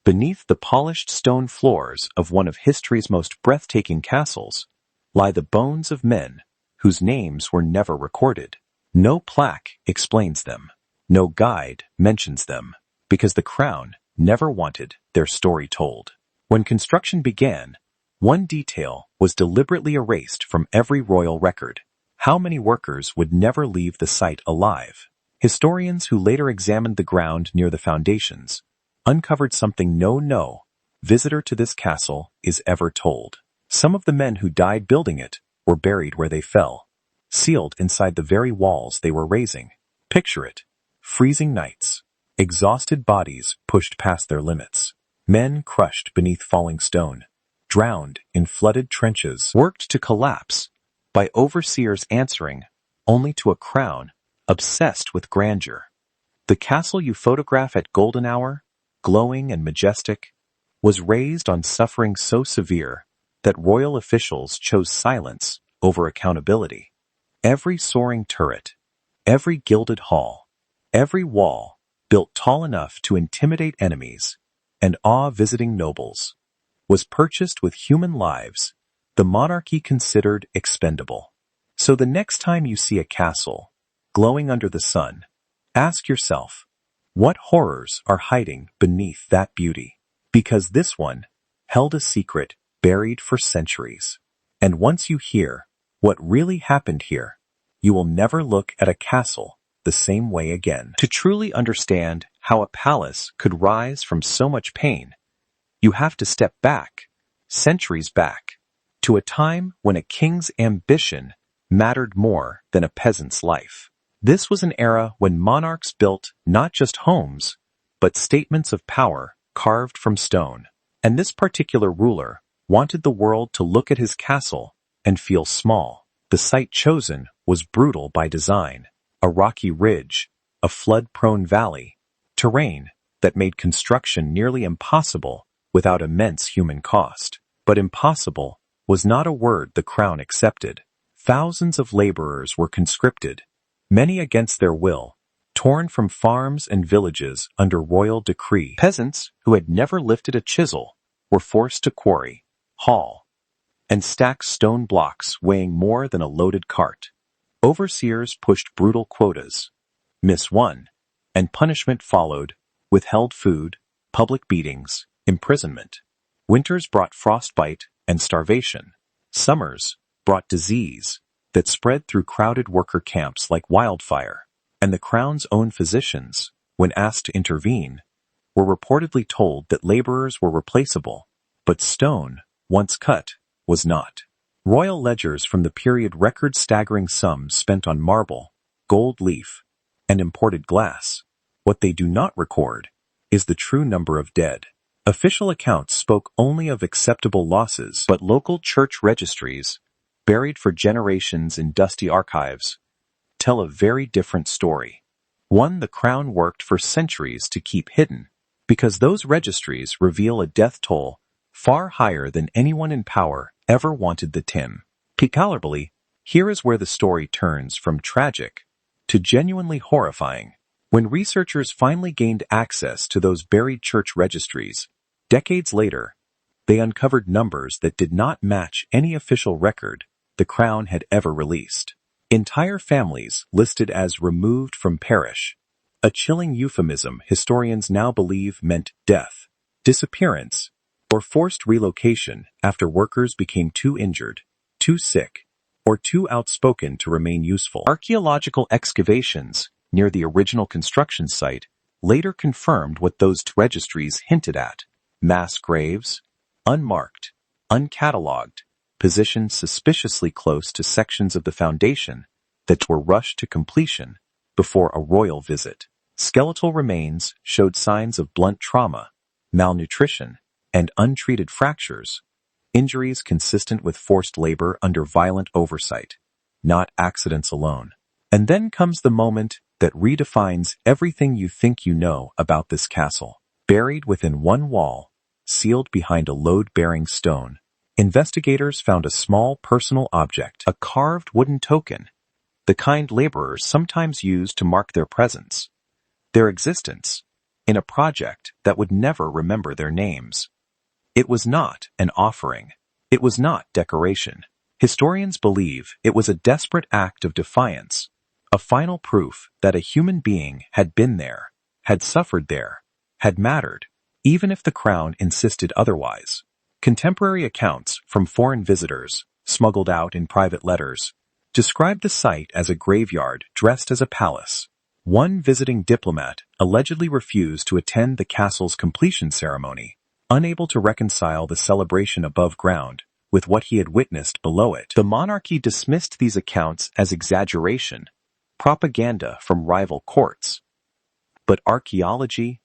Beneath the polished stone floors of one of history's most breathtaking castles lie the bones of men whose names were never recorded. No plaque explains them. No guide mentions them, because the crown never wanted their story told. When construction began, one detail was deliberately erased from every royal record: how many workers would never leave the site alive. Historians who later examined the ground near the foundations uncovered something no visitor to this castle is ever told. Some of the men who died building it were buried where they fell, sealed inside the very walls they were raising. Picture it: freezing nights, exhausted bodies pushed past their limits, men crushed beneath falling stone, drowned in flooded trenches, worked to collapse by overseers answering only to a crown obsessed with grandeur. The castle you photograph at golden hour, glowing and majestic, was raised on suffering so severe that royal officials chose silence over accountability. Every soaring turret, every gilded hall, every wall built tall enough to intimidate enemies and awe visiting nobles was purchased with human lives the monarchy considered expendable. So the next time you see a castle glowing under the sun, ask yourself, what horrors are hiding beneath that beauty? Because this one held a secret buried for centuries. And once you hear what really happened here, you will never look at a castle the same way again. To truly understand how a palace could rise from so much pain, you have to step back, centuries back, to a time when a king's ambition mattered more than a peasant's life. This was an era when monarchs built not just homes, but statements of power carved from stone. And this particular ruler wanted the world to look at his castle and feel small. The site chosen was brutal by design: a rocky ridge, a flood-prone valley, terrain that made construction nearly impossible without immense human cost. But impossible was not a word the crown accepted. Thousands of laborers were conscripted, many against their will, torn from farms and villages under royal decree. Peasants who had never lifted a chisel were forced to quarry, haul, and stack stone blocks weighing more than a loaded cart. Overseers pushed brutal quotas. Miss one, and punishment followed: withheld food, public beatings, imprisonment. Winters brought frostbite and starvation. Summers brought disease that spread through crowded worker camps like wildfire. And the crown's own physicians, when asked to intervene, were reportedly told that laborers were replaceable, but stone, once cut, was not. Royal ledgers from the period record staggering sums spent on marble, gold leaf, and imported glass. What they do not record is the true number of dead. Official accounts spoke only of acceptable losses, but local church registries, buried for generations in dusty archives, tell a very different story. One the crown worked for centuries to keep hidden, because those registries reveal a death toll far higher than anyone in power ever wanted the Tim. Peculiarly, here is where the story turns from tragic to genuinely horrifying. When researchers finally gained access to those buried church registries, decades later, they uncovered numbers that did not match any official record the crown had ever released. Entire families listed as removed from parish, a chilling euphemism historians now believe meant death, disappearance, or forced relocation after workers became too injured, too sick, or too outspoken to remain useful. Archaeological excavations near the original construction site later confirmed what those registries hinted at: mass graves, unmarked, uncatalogued, positioned suspiciously close to sections of the foundation that were rushed to completion before a royal visit. Skeletal remains showed signs of blunt trauma, malnutrition, and untreated fractures, injuries consistent with forced labor under violent oversight, not accidents alone. And then comes the moment that redefines everything you think you know about this castle. Buried within one wall, sealed behind a load-bearing stone, investigators found a small personal object, a carved wooden token, the kind laborers sometimes use to mark their presence, their existence, in a project that would never remember their names. It was not an offering. It was not decoration. Historians believe it was a desperate act of defiance, a final proof that a human being had been there, had suffered there, had mattered, even if the crown insisted otherwise. Contemporary accounts from foreign visitors, smuggled out in private letters, describe the site as a graveyard dressed as a palace. One visiting diplomat allegedly refused to attend the castle's completion ceremony, unable to reconcile the celebration above ground with what he had witnessed below it. The monarchy dismissed these accounts as exaggeration, propaganda from rival courts. But archaeology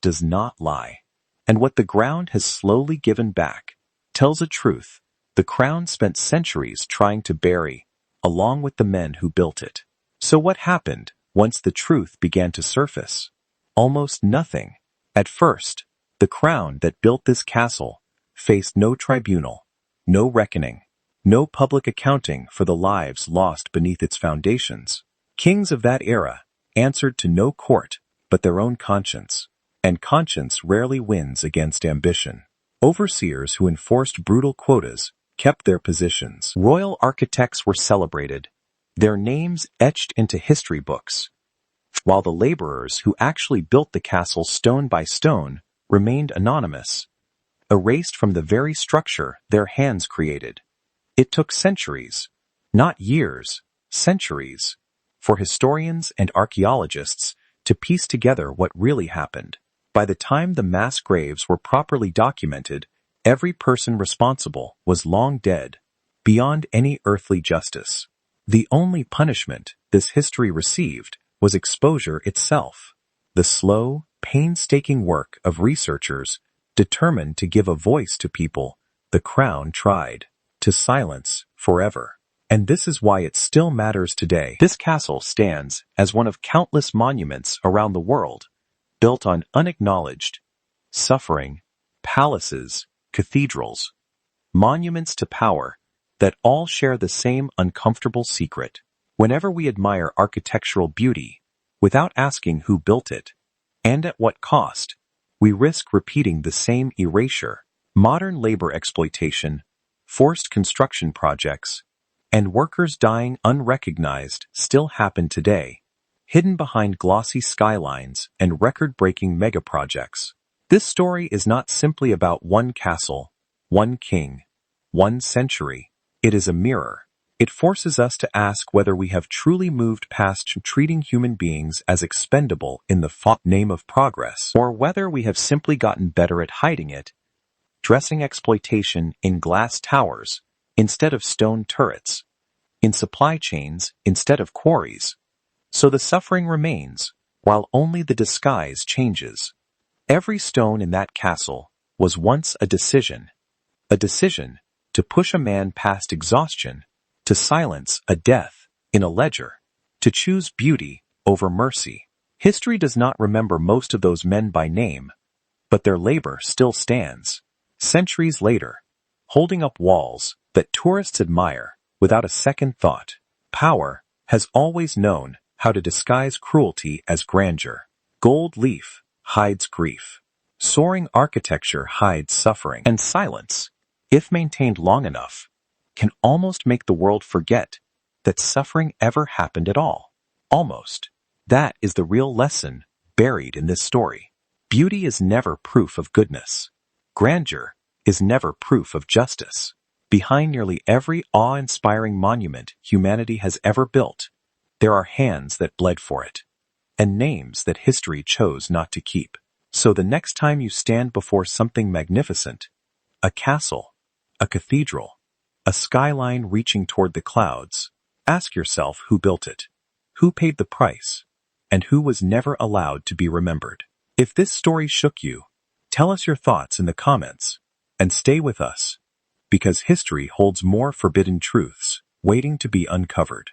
does not lie. And what the ground has slowly given back tells a truth the crown spent centuries trying to bury, along with the men who built it. So what happened once the truth began to surface? Almost nothing. At first, the crown that built this castle faced no tribunal, no reckoning, no public accounting for the lives lost beneath its foundations. Kings of that era answered to no court but their own conscience, and conscience rarely wins against ambition. Overseers who enforced brutal quotas kept their positions. Royal architects were celebrated, their names etched into history books, while the laborers who actually built the castle stone by stone remained anonymous, erased from the very structure their hands created. It took centuries, not years, centuries, for historians and archaeologists to piece together what really happened. By the time the mass graves were properly documented, every person responsible was long dead, beyond any earthly justice. The only punishment this history received was exposure itself, the slow, painstaking work of researchers determined to give a voice to people the crown tried to silence forever. And this is why it still matters today. This castle stands as one of countless monuments around the world, built on unacknowledged suffering, palaces, cathedrals, monuments to power that all share the same uncomfortable secret. Whenever we admire architectural beauty, without asking who built it, and at what cost, we risk repeating the same erasure. Modern labor exploitation, forced construction projects, and workers dying unrecognized still happen today, hidden behind glossy skylines and record-breaking megaprojects. This story is not simply about one castle, one king, one century. It is a mirror. It forces us to ask whether we have truly moved past treating human beings as expendable in the name of progress, or whether we have simply gotten better at hiding it, dressing exploitation in glass towers instead of stone turrets, in supply chains instead of quarries. So the suffering remains, while only the disguise changes. Every stone in that castle was once a decision to push a man past exhaustion, to silence a death in a ledger, to choose beauty over mercy. History does not remember most of those men by name, but their labor still stands, centuries later, holding up walls that tourists admire without a second thought. Power has always known how to disguise cruelty as grandeur. Gold leaf hides grief. Soaring architecture hides suffering. And silence, if maintained long enough, can almost make the world forget that suffering ever happened at all. Almost. That is the real lesson buried in this story. Beauty is never proof of goodness. Grandeur is never proof of justice. Behind nearly every awe-inspiring monument humanity has ever built, there are hands that bled for it, and names that history chose not to keep. So the next time you stand before something magnificent, a castle, a cathedral, a skyline reaching toward the clouds, ask yourself who built it, who paid the price, and who was never allowed to be remembered. If this story shook you, tell us your thoughts in the comments, and stay with us, because history holds more forbidden truths waiting to be uncovered.